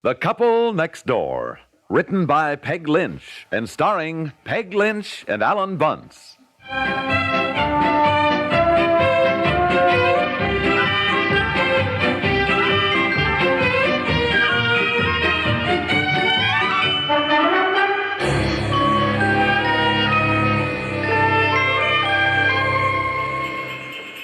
The Couple Next Door, written by Peg Lynch and starring Peg Lynch and Alan Bunce.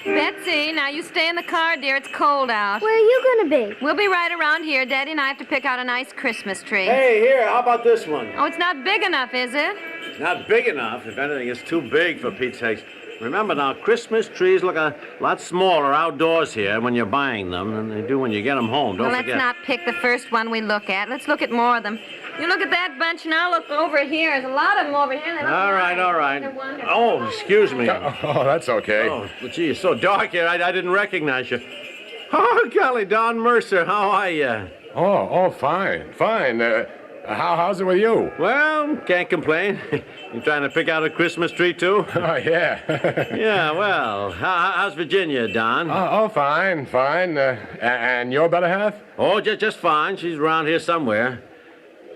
Betsy, now you stay in the car, dear. It's cold out. Where are you going to be? We'll be right around here. Daddy and I have to pick out a nice Christmas tree. Hey, here, how about this one? Oh, it's not big enough, is it? Not big enough. If anything, it's too big for Pete's sakes. Remember now, Christmas trees look a lot smaller outdoors here when you're buying them than they do when you get them home. Don't forget. Let's not pick the first one we look at. Let's look at more of them. You look at that bunch, and I'll look over here. There's a lot of them over here. All right. Oh, excuse me. Oh, that's okay. Oh, but gee, it's so dark here, I didn't recognize you. Oh, golly, Don Mercer, how are you? Oh, fine. How's it with you? Well, can't complain. You trying to pick out a Christmas tree, too? Oh, yeah. Yeah, well, how's Virginia, Don? Oh, fine. And your better half? Oh, just fine. She's around here somewhere.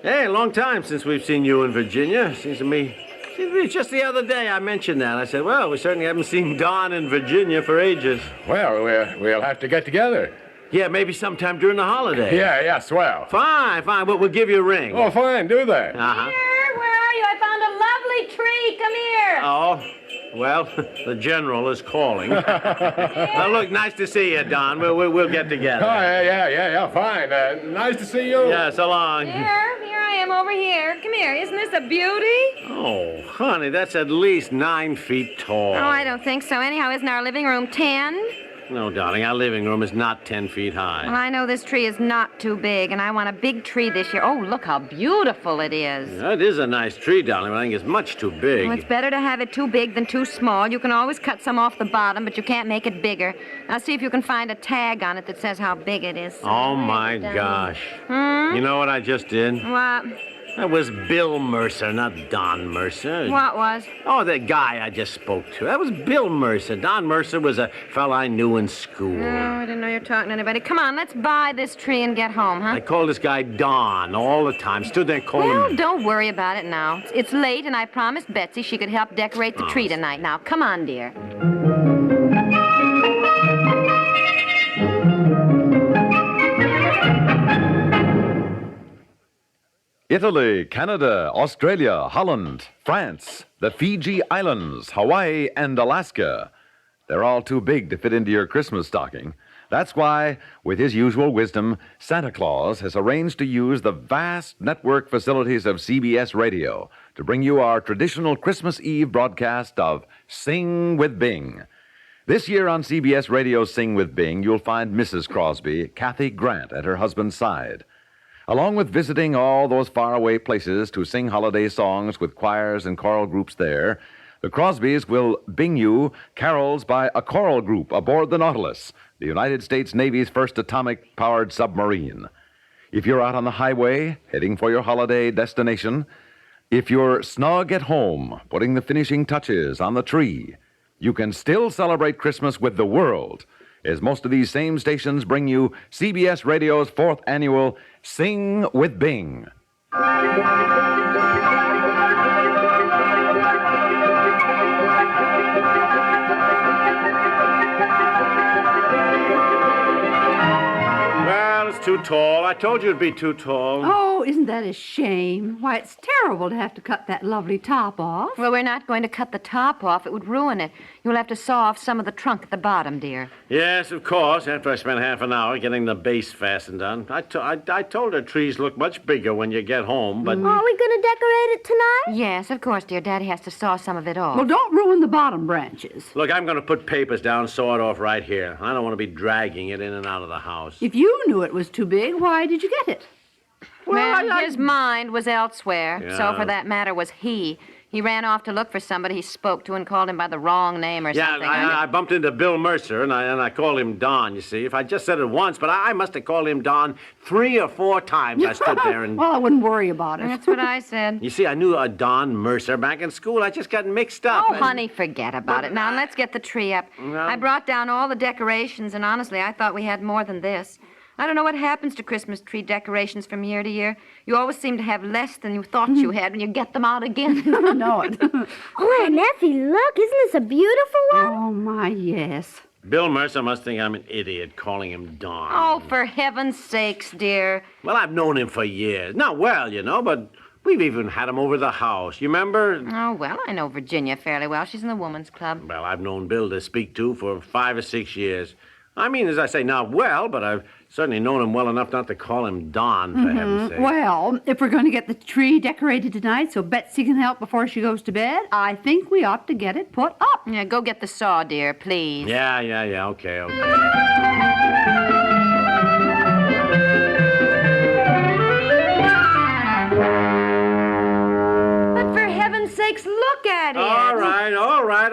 Hey, long time since we've seen you in Virginia. Seems to me just the other day I mentioned that. I said, well, we certainly haven't seen Don in Virginia for ages. Well, we'll have to get together. Yeah, maybe sometime during the holiday. Yeah, swell. Fine. We'll give you a ring. Oh, fine, do that. Uh-huh. Here, where are you? I found a lovely tree. Come here. Oh, well, the general is calling. Well, look, nice to see you, Don. We'll get together. Oh, yeah, fine. Nice to see you. Yeah, so long. Here I am over here. Come here. Isn't this a beauty? Oh, honey, that's at least 9 feet tall. Oh, I don't think so. Anyhow, isn't our living room 10? No, darling, our living room is not 10 feet high. Well, I know this tree is not too big, and I want a big tree this year. Oh, look how beautiful it is. Yeah, it is a nice tree, darling, but I think it's much too big. Well, it's better to have it too big than too small. You can always cut some off the bottom, but you can't make it bigger. Now, see if you can find a tag on it that says how big it is. Oh, my gosh. You know what I just did? What? That was Bill Mercer, not Don Mercer. What was? Oh, that guy I just spoke to. That was Bill Mercer. Don Mercer was a fella I knew in school. Oh, I didn't know you were talking to anybody. Come on, let's buy this tree and get home, huh? I called this guy Don all the time. Stood there and called him... Well, don't worry about it now. It's late, and I promised Betsy she could help decorate the tree tonight. Now, come on, dear. Italy, Canada, Australia, Holland, France, the Fiji Islands, Hawaii, and Alaska. They're all too big to fit into your Christmas stocking. That's why, with his usual wisdom, Santa Claus has arranged to use the vast network facilities of CBS Radio to bring you our traditional Christmas Eve broadcast of Sing with Bing. This year on CBS Radio's Sing with Bing, you'll find Mrs. Crosby, Kathy Grant, at her husband's side. Along with visiting all those faraway places to sing holiday songs with choirs and choral groups there, the Crosbys will bing you carols by a choral group aboard the Nautilus, the United States Navy's first atomic-powered submarine. If you're out on the highway, heading for your holiday destination, if you're snug at home, putting the finishing touches on the tree, you can still celebrate Christmas with the world, as most of these same stations bring you CBS Radio's 4th annual Sing with Bing. Well, it's too tall. I told you it'd be too tall. Oh, isn't that a shame? Why, it's terrible to have to cut that lovely top off. Well, we're not going to cut the top off. It would ruin it. You'll have to saw off some of the trunk at the bottom, dear. Yes, of course, after I spent half an hour getting the base fastened on. I told her trees look much bigger when you get home, but... Are we going to decorate it tonight? Yes, of course, dear. Daddy has to saw some of it off. Well, don't ruin the bottom branches. Look, I'm going to put papers down, saw it off right here. I don't want to be dragging it in and out of the house. If you knew it was too big, why did you get it? Well, his mind was elsewhere. Yeah. So, for that matter, was he. He ran off to look for somebody he spoke to and called him by the wrong name or something. Yeah, I bumped into Bill Mercer, and I called him Don, you see. If I just said it once, but I must have called him Don 3 or 4 times. I stood there and... Well, I wouldn't worry about it. That's what I said. You see, I knew a Don Mercer back in school. I just got mixed up. Oh, honey, forget about it. Now, let's get the tree up. No. I brought down all the decorations, and honestly, I thought we had more than this. I don't know what happens to Christmas tree decorations from year to year. You always seem to have less than you thought you had when you get them out again. I know it. Oh, Aunt Effie, look. Isn't this a beautiful one? Oh, my, yes. Bill Mercer must think I'm an idiot calling him Don. Oh, for heaven's sakes, dear. Well, I've known him for years. Not well, but we've even had him over the house. You remember? Oh, well, I know Virginia fairly well. She's in the woman's club. Well, I've known Bill to speak to for 5 or 6 years. I mean, as I say, not well, but I've certainly known him well enough not to call him Don, for heaven's sake. Well, if we're going to get the tree decorated tonight so Betsy can help before she goes to bed, I think we ought to get it put up. Yeah, go get the saw, dear, please. Yeah, okay. But for heaven's sakes, look at it. All right.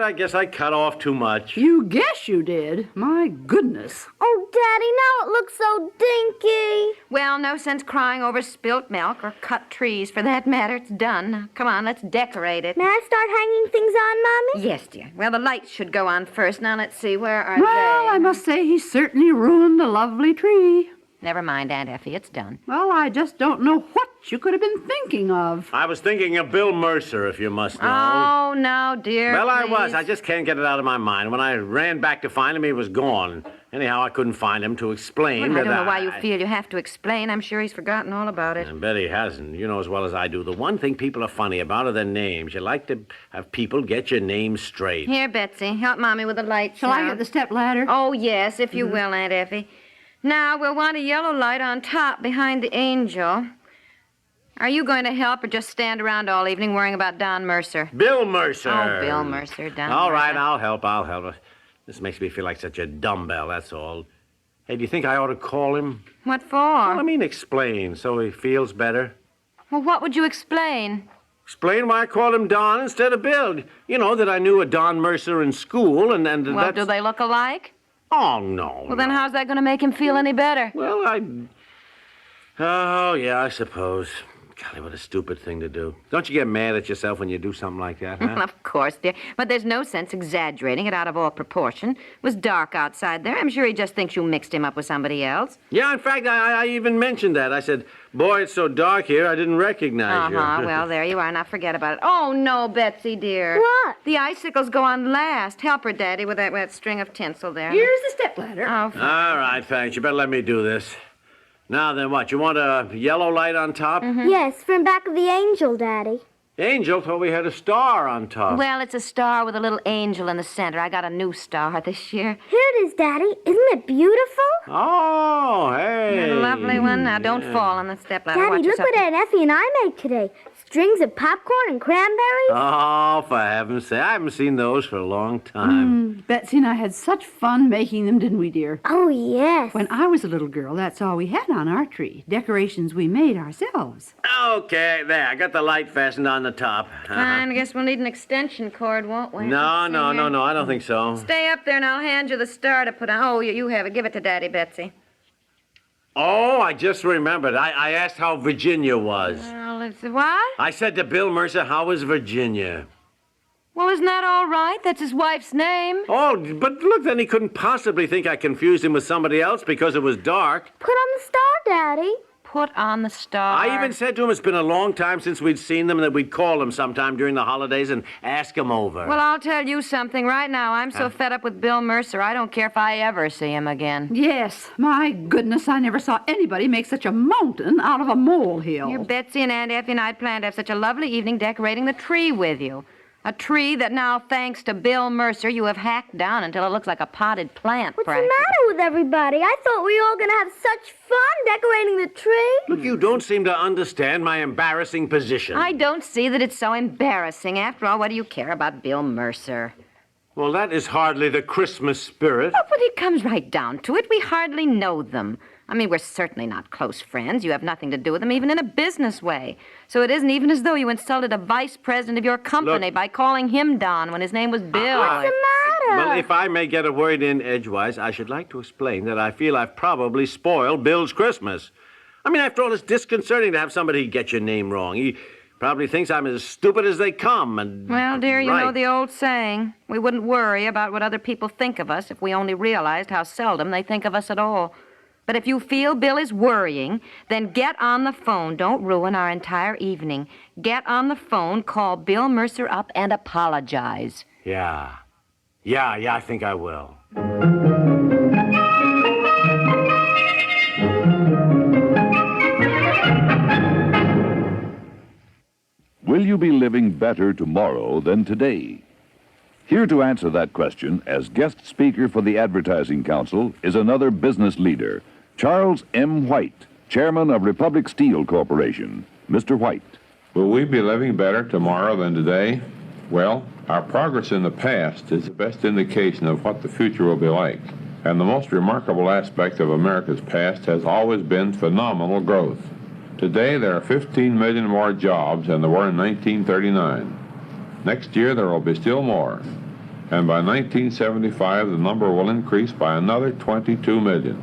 I guess I cut off too much. You guess you did. My goodness. Oh, Daddy, now it looks so dinky. Well, no sense crying over spilt milk or cut trees. For that matter, it's done. Now, come on, let's decorate it. May I start hanging things on, Mommy? Yes, dear. Well, the lights should go on first. Now, let's see. Where are Well, they? I must say he certainly ruined a lovely tree. Never mind, Aunt Effie. It's done. Well, I just don't know what you could have been thinking of. I was thinking of Bill Mercer, if you must know. Oh, no, dear. Well, I please. was. I just can't get it out of my mind. When I ran back to find him, he was gone. Anyhow, I couldn't find him to explain. Well, I don't know that why you feel you have to explain. I'm sure he's forgotten all about it. I bet he hasn't. You know as well as I do. The one thing people are funny about are their names. You like to have people get your name straight. Here, Betsy, help Mommy with the lights. Shall I now. get the step ladder? Oh, yes, if you will, Aunt Effie. Now, we'll want a yellow light on top behind the angel. Are you going to help or just stand around all evening worrying about Don Mercer? Bill Mercer. Oh, Bill Mercer, Don All Mercer. right, I'll help. This makes me feel like such a dumbbell, that's all. Hey, do you think I ought to call him? What for? Well, I mean, explain, so he feels better. Well, what would you explain? Explain why I called him Don instead of Bill. You know, that I knew a Don Mercer in school, and Well, that's... do they look alike? Oh, no. Well, then no. how's that going to make him feel any better? Well, Oh, yeah, I suppose. Golly, what a stupid thing to do. Don't you get mad at yourself when you do something like that, huh? Well, of course, dear. But there's no sense exaggerating it out of all proportion. It was dark outside there. I'm sure he just thinks you mixed him up with somebody else. Yeah, in fact, I even mentioned that. I said, boy, it's so dark here, I didn't recognize you. Well, there you are. Now forget about it. Oh, no, Betsy, dear. What? The icicles go on last. Help her, Daddy, with that string of tinsel there. Here's the step ladder. Oh, fine. All right, thanks. You better let me do this. Now then, what? You want a yellow light on top? Yes, from back of the angel, Daddy. Angel thought we had a star on top. Well, it's a star with a little angel in the center. I got a new star this year. Here it is, Daddy. Isn't it beautiful? Oh, hey. A lovely one. Now, don't fall on the step ladder. Daddy, Watch look yourself. what Aunt Effie and I made today. Strings of popcorn and cranberries. Oh, for heaven's sake. I haven't seen those for a long time. Betsy and I had such fun making them, didn't we, dear? Oh, yes. When I was a little girl, that's all we had on our tree. Decorations we made ourselves. Okay, there. I got the light fastened on the top. Fine. I guess we'll need an extension cord, won't we? No, Let's see here. I don't think so. Stay up there and I'll hand you the star to put on. Oh, you have it. Give it to Daddy, Betsy. Oh, I just remembered. I asked how Virginia was. Well, let's see. What? I said to Bill Mercer, how is Virginia? Well, isn't that all right? That's his wife's name. Oh, but look, then he couldn't possibly think I confused him with somebody else because it was dark. Put on the star, Daddy. Put on the star. I even said to him it's been a long time since we'd seen them and that we'd call him sometime during the holidays and ask him over. Well, I'll tell you something right now. I'm so fed up with Bill Mercer, I don't care if I ever see him again. Yes, my goodness, I never saw anybody make such a mountain out of a molehill. Your Betsy and Aunt Effie and I planned to have such a lovely evening decorating the tree with you. A tree that now, thanks to Bill Mercer, you have hacked down until it looks like a potted plant. What's practically. the matter with everybody? I thought we were all going to have such fun decorating the tree. Look, you don't seem to understand my embarrassing position. I don't see that it's so embarrassing. After all, what do you care about Bill Mercer? Well, that is hardly the Christmas spirit. Oh, but it comes right down to it. We hardly know them. I mean, we're certainly not close friends. You have nothing to do with them, even in a business way. So it isn't even as though you insulted a vice president of your company by calling him Don when his name was Bill. What's the matter? Well, if I may get a word in edgewise, I should like to explain that I feel I've probably spoiled Bill's Christmas. I mean, after all, it's disconcerting to have somebody get your name wrong. He probably thinks I'm as stupid as they come. And Well, dear, you right. know the old saying. We wouldn't worry about what other people think of us if we only realized how seldom they think of us at all. But if you feel Bill is worrying, then get on the phone. Don't ruin our entire evening. Get on the phone, call Bill Mercer up, and apologize. Yeah, I think I will. Will you be living better tomorrow than today? Here to answer that question, as guest speaker for the Advertising Council, is another business leader, Charles M. White, chairman of Republic Steel Corporation. Mr. White. Will we be living better tomorrow than today? Well, our progress in the past is the best indication of what the future will be like. And the most remarkable aspect of America's past has always been phenomenal growth. Today, there are 15 million more jobs than there were in 1939. Next year, there will be still more. And by 1975, the number will increase by another 22 million.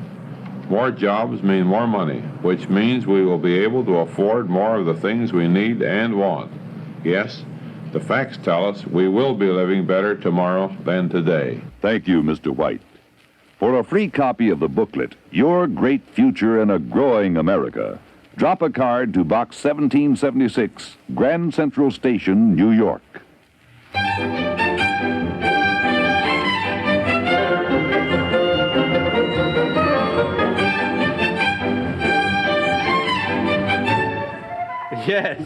More jobs mean more money, which means we will be able to afford more of the things we need and want. Yes, the facts tell us we will be living better tomorrow than today. Thank you, Mr. White. For a free copy of the booklet, Your Great Future in a Growing America, drop a card to Box 1776, Grand Central Station, New York. Yes.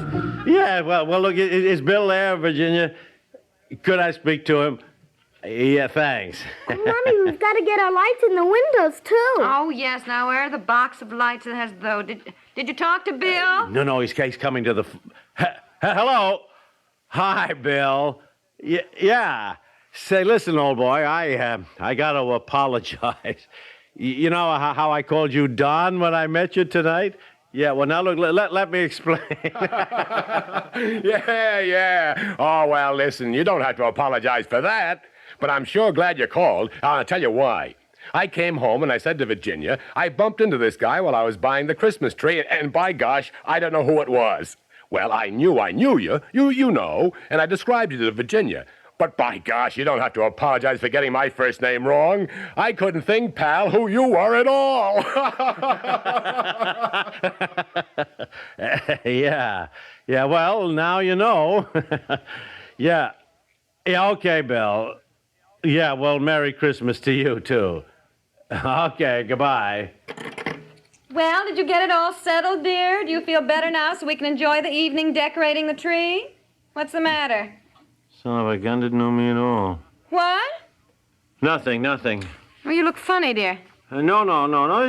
Yeah, well, look, is Bill there, Virginia? Could I speak to him? Yeah, thanks. Oh, Mommy, we've got to get our lights in the windows, too. Oh, yes. Now, where are the box of lights that has though? Did you talk to Bill? No, he's coming to the... Hello? Hi, Bill. Yeah. Say, listen, old boy, I got to apologize. You know how I called you Don when I met you tonight? Yeah, well, now, look, let me explain. Yeah. Oh, well, listen, you don't have to apologize for that. But I'm sure glad you called. I'll tell you why. I came home and I said to Virginia, I bumped into this guy while I was buying the Christmas tree, and by gosh, I don't know who it was. Well, I knew you. You know, and I described you to Virginia. But by gosh, you don't have to apologize for getting my first name wrong. I couldn't think, pal, who you were at all. Yeah, well, now you know. Yeah, okay, Bill. Yeah, well, Merry Christmas to you, too. Okay, goodbye. Well, did you get it all settled, dear? Do you feel better now so we can enjoy the evening decorating the tree? What's the matter? Son of a gun didn't know me at all. What? Nothing. Well, you look funny, dear. No,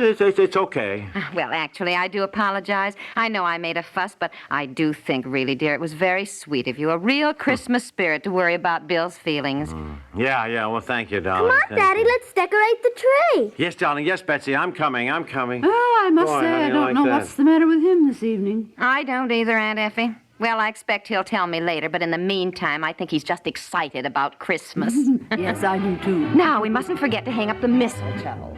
it's okay. Well, actually, I do apologize. I know I made a fuss, but I do think, really, dear, it was very sweet of you. A real Christmas spirit to worry about Bill's feelings. Yeah, well, thank you, darling. Come on, Daddy, let's decorate the tree. Yes, darling, yes, Betsy, I'm coming. Oh, I must Boy, say, how do I you don't like know that? what's the matter with him this evening. I don't either, Aunt Effie. Well, I expect he'll tell me later, but in the meantime, I think he's just excited about Christmas. Yes, I do, too. Now, we mustn't forget to hang up the mistletoe.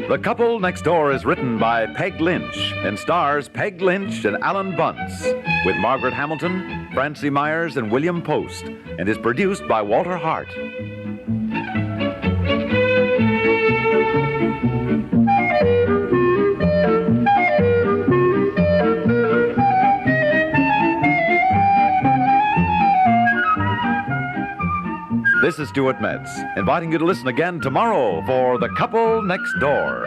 The Couple Next Door is written by Peg Lynch and stars Peg Lynch and Alan Bunce, with Margaret Hamilton, Francie Myers, and William Post, and is produced by Walter Hart. This is Stuart Metz, inviting you to listen again tomorrow for The Couple Next Door.